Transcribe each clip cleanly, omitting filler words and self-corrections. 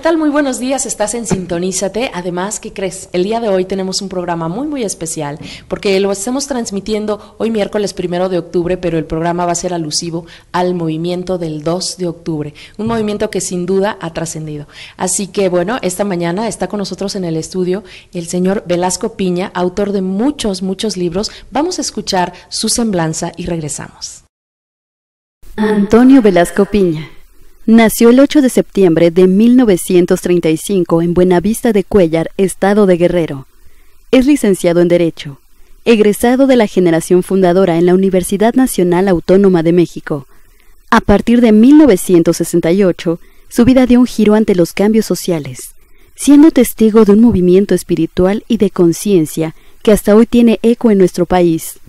tal? Muy buenos días, estás en Sintonízate. Además, ¿qué crees? El día de hoy tenemos un programa muy especial, porque lo estamos transmitiendo hoy miércoles 1 de octubre, pero el programa va a ser alusivo al movimiento del 2 de octubre, un movimiento que sin duda ha trascendido. Así que bueno, esta mañana está con nosotros en el estudio el señor Velasco Piña, autor de muchos libros. Vamos a escuchar su semblanza y regresamos. Antonio Velasco Piña nació el 8 de septiembre de 1935 en Buenavista de Cuéllar, estado de Guerrero. Es licenciado en Derecho, egresado de la generación fundadora en la Universidad Nacional Autónoma de México. A partir de 1968, su vida dio un giro ante los cambios sociales, siendo testigo de un movimiento espiritual y de conciencia que hasta hoy tiene eco en nuestro país.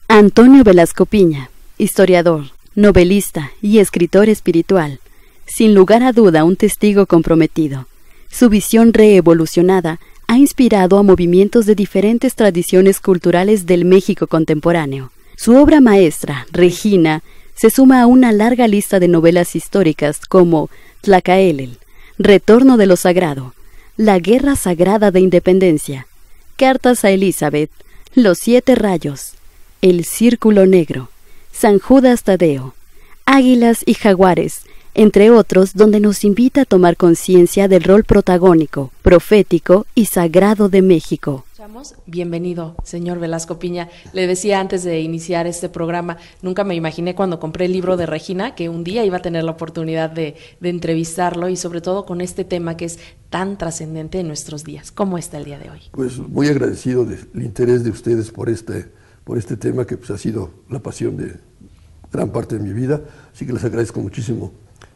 Antonio Velasco Piña, historiador, novelista y escritor espiritual, sin lugar a duda un testigo comprometido. Su visión reevolucionada ha inspirado a movimientos de diferentes tradiciones culturales del México contemporáneo. Su obra maestra, Regina, se suma a una larga lista de novelas históricas como Tlacaelel, Retorno de lo Sagrado, La Guerra Sagrada de Independencia, Cartas a Elizabeth, Los 7 Rayos, El Círculo Negro, San Judas Tadeo, Águilas y Jaguares, entre otros, donde nos invita a tomar conciencia del rol protagónico, profético y sagrado de México. Bienvenido, señor Velasco Piña. Le decía antes de iniciar este programa, nunca me imaginé cuando compré el libro de Regina que un día iba a tener la oportunidad de entrevistarlo, y sobre todo con este tema que es tan trascendente en nuestros días. ¿Cómo está el día de hoy? Pues muy agradecido del interés de ustedes por este tema que pues ha sido la pasión de gran parte de mi vida, así que les agradezco muchísimo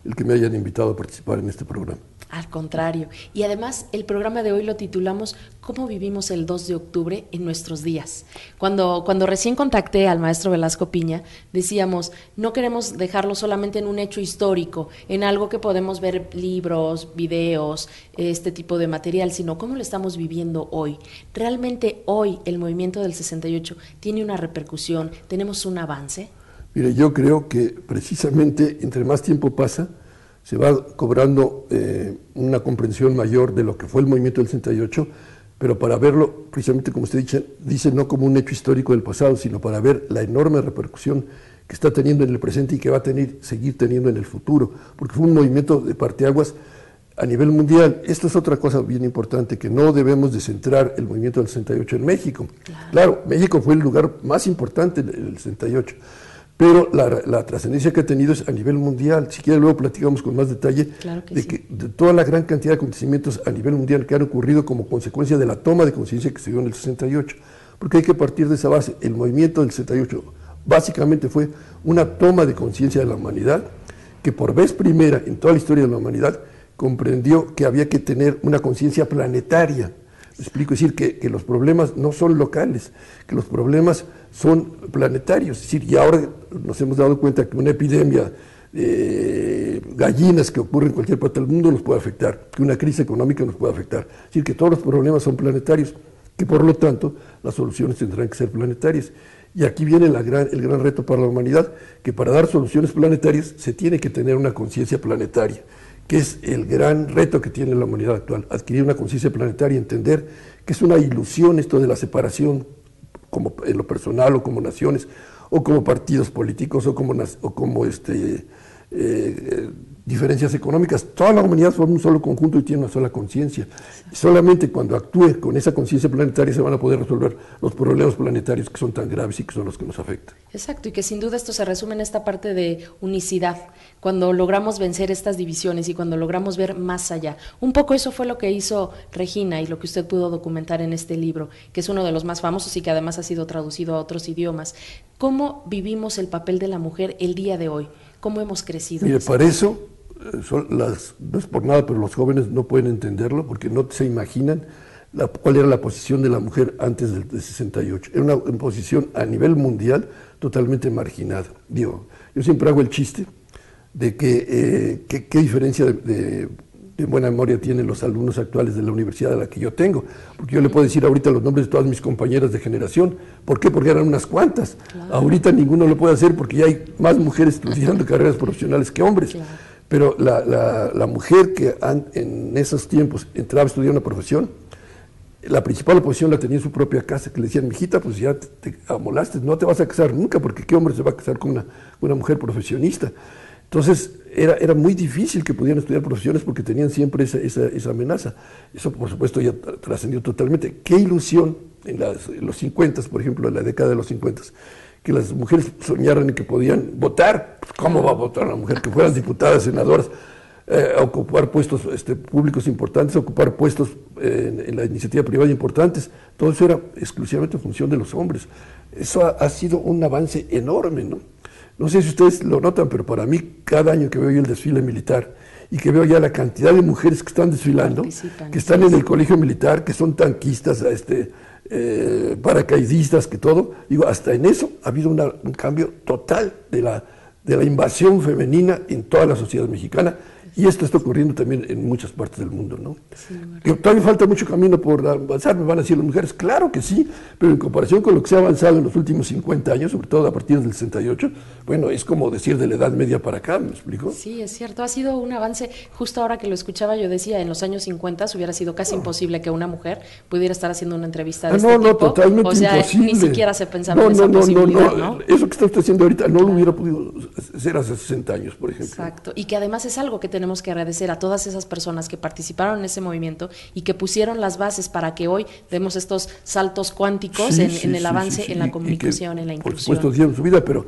el que me hayan invitado a participar en este programa. Al contrario, y además el programa de hoy lo titulamos ¿Cómo vivimos el 2 de octubre en nuestros días? Cuando recién contacté al maestro Velasco Piña, decíamos, no queremos dejarlo solamente en un hecho histórico, en algo que podemos ver libros, videos, este tipo de material, sino cómo lo estamos viviendo hoy. Realmente hoy el movimiento del 68 tiene una repercusión, tenemos un avance. Mire, yo creo que precisamente entre más tiempo pasa, se va cobrando una comprensión mayor de lo que fue el movimiento del 68, pero para verlo, precisamente como usted dice, no como un hecho histórico del pasado, sino para ver la enorme repercusión que está teniendo en el presente y que va a seguir teniendo en el futuro, porque fue un movimiento de parteaguas a nivel mundial. Esto es otra cosa bien importante, que no debemos de centrar el movimiento del 68 en México. Claro, México fue el lugar más importante del 68, pero la trascendencia que ha tenido es a nivel mundial. Si quiere luego platicamos con más detalle de toda la gran cantidad de acontecimientos a nivel mundial que han ocurrido como consecuencia de la toma de conciencia que se dio en el 68, porque hay que partir de esa base. El movimiento del 68 básicamente fue una toma de conciencia de la humanidad, que por vez primera en toda la historia de la humanidad comprendió que había que tener una conciencia planetaria. Me explico, es decir, que los problemas no son locales, que los problemas son planetarios. Es decir, y ahora nos hemos dado cuenta que una epidemia de gallinas que ocurre en cualquier parte del mundo nos puede afectar, que una crisis económica nos puede afectar. Es decir, que todos los problemas son planetarios, que por lo tanto las soluciones tendrán que ser planetarias. Y aquí viene el gran reto para la humanidad, que para dar soluciones planetarias se tiene que tener una conciencia planetaria, que es el gran reto que tiene la humanidad actual, adquirir una conciencia planetaria, entender que es una ilusión esto de la separación, como en lo personal o como naciones, o como partidos políticos, o como diferencias económicas. Toda la humanidad forma un solo conjunto y tiene una sola conciencia. Y solamente cuando actúe con esa conciencia planetaria se van a poder resolver los problemas planetarios que son tan graves y que son los que nos afectan. Exacto, y que sin duda esto se resume en esta parte de unicidad, cuando logramos vencer estas divisiones y cuando logramos ver más allá. Un poco eso fue lo que hizo Regina y lo que usted pudo documentar en este libro, que es uno de los más famosos y que además ha sido traducido a otros idiomas. ¿Cómo vivimos el papel de la mujer el día de hoy? ¿Cómo hemos crecido? Mire, para eso, no es por nada, pero los jóvenes no pueden entenderlo porque no se imaginan cuál era la posición de la mujer antes del 68. Era una posición a nivel mundial totalmente marginada. Digo, yo siempre hago el chiste de que qué diferencia de buena memoria tienen los alumnos actuales de la universidad a la que yo tengo, porque yo le puedo decir ahorita los nombres de todas mis compañeras de generación. ¿Por qué? Porque eran unas cuantas. Claro. Ahorita ninguno lo puede hacer porque ya hay más mujeres estudiando carreras profesionales que hombres. Claro. Pero la mujer que en esos tiempos entraba a estudiar una profesión, la principal oposición la tenía en su propia casa, que le decían, mijita, pues ya te amolaste, no te vas a casar nunca, porque ¿qué hombre se va a casar con una mujer profesionista? Entonces, era muy difícil que pudieran estudiar profesiones porque tenían siempre esa amenaza. Eso, por supuesto, ya trascendió totalmente. Qué ilusión en los 50, por ejemplo, en la década de los 50, que las mujeres soñaran en que podían votar. Pues, ¿cómo va a votar una mujer? Que fueran diputadas, senadoras, a ocupar puestos públicos importantes, a ocupar puestos en la iniciativa privada importantes. Todo eso era exclusivamente en función de los hombres. Eso ha sido un avance enorme, ¿no? No sé si ustedes lo notan, pero para mí, cada año que veo yo el desfile militar y que veo ya la cantidad de mujeres que están desfilando, que están en el colegio militar, que son tanquistas, paracaidistas, que todo, digo, hasta en eso ha habido un cambio total de la invasión femenina en toda la sociedad mexicana. Y esto está ocurriendo también en muchas partes del mundo, ¿no? Sí, que todavía falta mucho camino por avanzar, me van a decir las mujeres, claro que sí, pero en comparación con lo que se ha avanzado en los últimos 50 años, sobre todo a partir del 68, bueno, es como decir de la Edad Media para acá, ¿me explico? Sí, es cierto, ha sido un avance, justo ahora que lo escuchaba yo decía, en los años 50 hubiera sido casi imposible que una mujer pudiera estar haciendo una entrevista de este tipo. No, totalmente imposible. Ni siquiera se pensaba en esa posibilidad, ¿no? Eso que está usted haciendo ahorita no lo hubiera podido hacer hace 60 años, por ejemplo. Exacto, y que además es algo que tenemos que agradecer a todas esas personas que participaron en ese movimiento y que pusieron las bases para que hoy demos estos saltos cuánticos en el avance, en la comunicación, en la inclusión. Por supuesto, dieron su vida, pero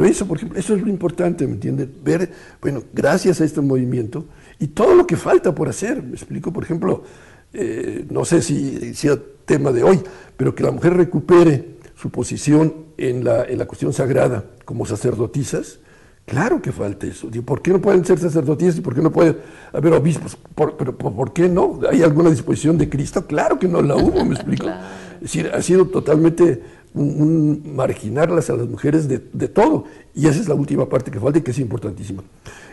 eso, por ejemplo, eso es lo importante, ¿me entienden? Ver, bueno, gracias a este movimiento y todo lo que falta por hacer, me explico, por ejemplo, no sé si sea tema de hoy, pero que la mujer recupere su posición en la cuestión sagrada como sacerdotisas. Claro que falta eso. ¿Por qué no pueden ser sacerdotisas y por qué no pueden haber obispos? ¿Por qué no? ¿Hay alguna disposición de Cristo? Claro que no la hubo, me explico. Claro. Es decir, ha sido totalmente marginarlas a las mujeres de todo. Y esa es la última parte que falta y que es importantísima.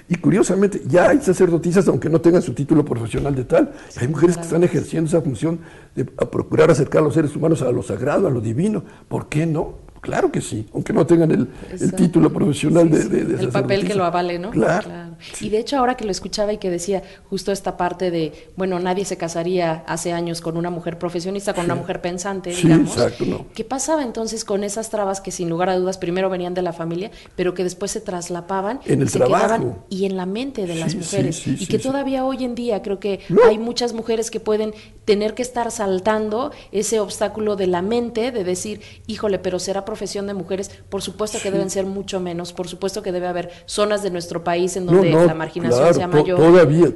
Y curiosamente, ya hay sacerdotisas, aunque no tengan su título profesional de tal, hay mujeres que están ejerciendo esa función de procurar acercar a los seres humanos a lo sagrado, a lo divino. ¿Por qué no? Claro que sí, aunque no tengan el título profesional de el papel que lo avale, ¿no? Claro. Sí. Y de hecho ahora que lo escuchaba y que decía justo esta parte de, bueno, nadie se casaría hace años con una mujer profesionista, con una mujer pensante, digamos. Exacto, no. ¿Qué pasaba entonces con esas trabas que sin lugar a dudas primero venían de la familia, pero que después se traslapaban en el trabajo quedaban, y en la mente de las mujeres? Y que todavía hoy en día creo que hay muchas mujeres que pueden tener que estar saltando ese obstáculo de la mente, de decir, híjole, pero será profesión de mujeres, por supuesto que deben ser mucho menos, por supuesto que debe haber zonas de nuestro país en donde la marginación sea mayor.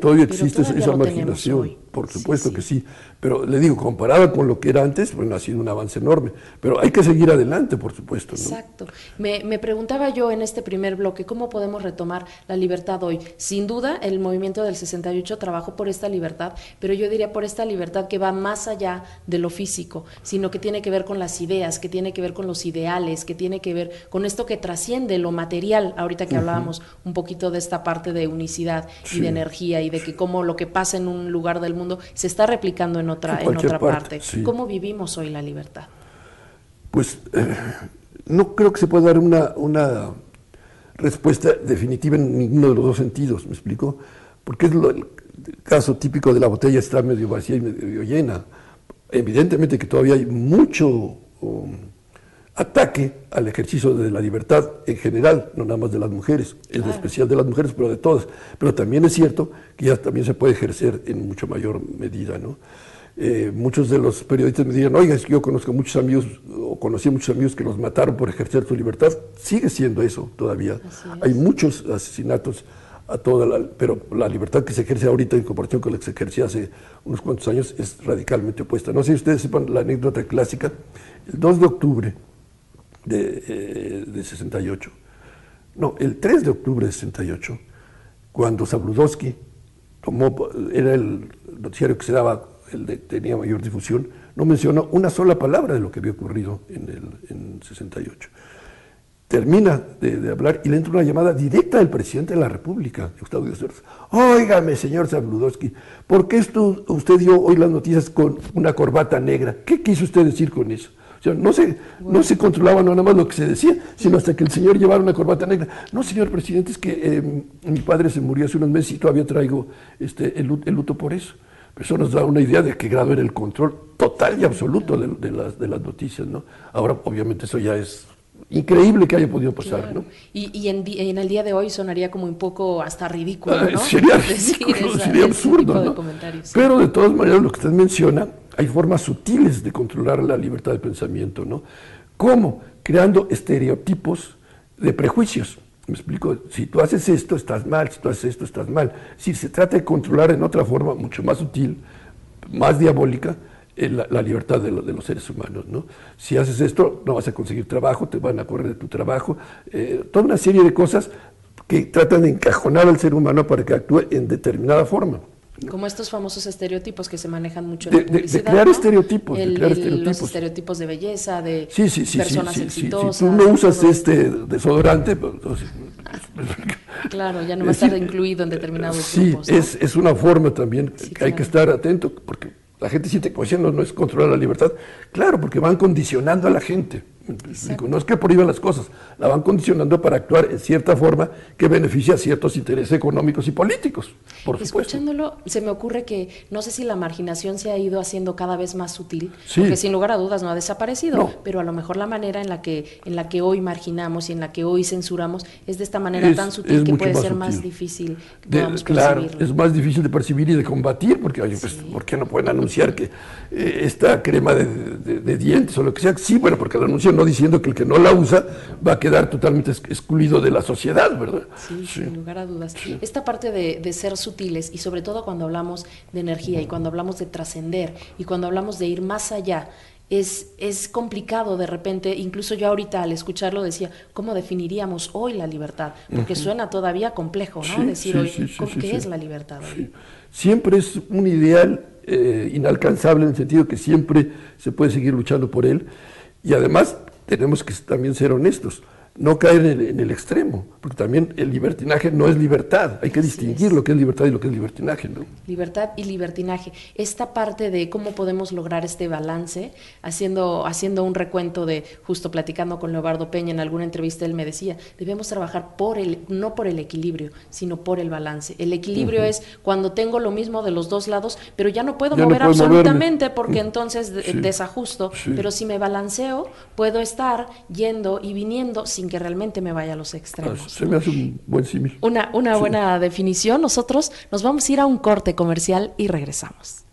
Todavía existe esa marginación, por supuesto que sí, pero le digo, comparada con lo que era antes, bueno, ha sido un avance enorme, pero hay que seguir adelante, por supuesto, ¿no? Exacto. Me preguntaba yo en este primer bloque, ¿cómo podemos retomar la libertad hoy? Sin duda, el movimiento del 68 trabajó por esta libertad, pero yo diría por esta libertad que va más allá de lo físico, sino que tiene que ver con las ideas, que tiene que ver con los ideales, que tiene que ver con esto que trasciende lo material, ahorita que hablábamos un poquito de esta parte de unicidad y de energía y de que cómo lo que pasa en un lugar del mundo se está replicando en otra parte. Sí. ¿Cómo vivimos hoy la libertad? Pues no creo que se pueda dar una respuesta definitiva en ninguno de los dos sentidos, ¿me explico? Porque es el caso típico de la botella está medio vacía y medio llena. Evidentemente que todavía hay mucho ataque al ejercicio de la libertad en general, no nada más de las mujeres, en especial de las mujeres, pero de todas. Pero también es cierto que ya también se puede ejercer en mucho mayor medida, ¿no? Muchos de los periodistas me dirían, oiga, es que yo conozco muchos amigos, o conocí a muchos amigos que los mataron por ejercer su libertad. Sigue siendo eso todavía. Hay muchos asesinatos pero la libertad que se ejerce ahorita en comparación con la que se ejercía hace unos cuantos años es radicalmente opuesta. No sé si ustedes sepan la anécdota clásica. El 2 de octubre de 68, no, el 3 de octubre de 68, cuando Zabludovsky era el noticiario que se daba, tenía mayor difusión, no mencionó una sola palabra de lo que había ocurrido en 68. Termina de hablar y le entra una llamada directa del presidente de la República, Gustavo Díaz Ordaz. Óigame, señor Zabludovsky, ¿por qué usted dio hoy las noticias con una corbata negra? ¿Qué quiso usted decir con eso? O sea, no se controlaba no nada más lo que se decía, sino hasta que el señor llevara una corbata negra. No, señor presidente, es que mi padre se murió hace unos meses y todavía traigo el luto por eso. Pero eso nos da una idea de qué grado era el control total y absoluto de las noticias, ¿no? Ahora, obviamente, eso ya es increíble que haya podido pasar, claro. ¿no? Y en el día de hoy sonaría como un poco hasta ridículo, ¿no? Sería ridículo, sería absurdo, ¿no? Pero de todas maneras, lo que usted menciona, hay formas sutiles de controlar la libertad de pensamiento, ¿no? ¿Cómo? Creando estereotipos de prejuicios. Me explico, si tú haces esto, estás mal, si tú haces esto, estás mal. Si se trata de controlar en otra forma mucho más sutil, más diabólica, la libertad de los seres humanos, ¿no? Si haces esto, no vas a conseguir trabajo, te van a correr de tu trabajo, toda una serie de cosas que tratan de encajonar al ser humano para que actúe en determinada forma. Como estos famosos estereotipos que se manejan mucho en la publicidad, de crear ¿no? estereotipos, los estereotipos de belleza, de personas exitosas. Si tú no usas desodorante, pues, claro, ya no va a estar incluido en determinados grupos, ¿no? es una forma también que hay que estar atento, porque la gente siente que no es controlar la libertad. Claro, porque van condicionando a la gente. No es que prohíban las cosas, la van condicionando para actuar en cierta forma que beneficia a ciertos intereses económicos y políticos, por supuesto. Escuchándolo, se me ocurre que no sé si la marginación se ha ido haciendo cada vez más sutil, porque sin lugar a dudas no ha desaparecido, pero a lo mejor la manera en la que hoy marginamos y en la que hoy censuramos es de esta manera tan sutil que puede ser más difícil que podamos percibirlo. Claro, es más difícil de percibir y de combatir, porque pues, ¿por qué no pueden anunciar que esta crema de dientes o lo que sea? Sí, bueno, porque la anuncian no diciendo que el que no la usa va a quedar totalmente excluido de la sociedad, ¿verdad? Sí, sin lugar a dudas. Sí. Esta parte de ser sutiles, y sobre todo cuando hablamos de energía y cuando hablamos de trascender y cuando hablamos de ir más allá, es complicado de repente. Incluso yo ahorita al escucharlo decía, ¿cómo definiríamos hoy la libertad? Porque suena todavía complejo, ¿no? Decir hoy, ¿qué es la libertad hoy? Sí. Siempre es un ideal inalcanzable, en el sentido que siempre se puede seguir luchando por él, y además tenemos que también ser honestos, no caer en el extremo, porque también el libertinaje no es libertad, hay que distinguir lo que es libertad y lo que es libertinaje, ¿no? Libertad y libertinaje. Esta parte de cómo podemos lograr este balance, haciendo un recuento de, justo platicando con Leobardo Peña en alguna entrevista, él me decía, debemos trabajar no por el equilibrio, sino por el balance. El equilibrio es cuando tengo lo mismo de los dos lados, pero ya no puedo mover absolutamente porque entonces desajusto, pero si me balanceo, puedo estar yendo y viniendo sin que realmente me vaya a los extremos. Se me hace un buen símil. Una buena definición. Nosotros nos vamos a ir a un corte comercial y regresamos.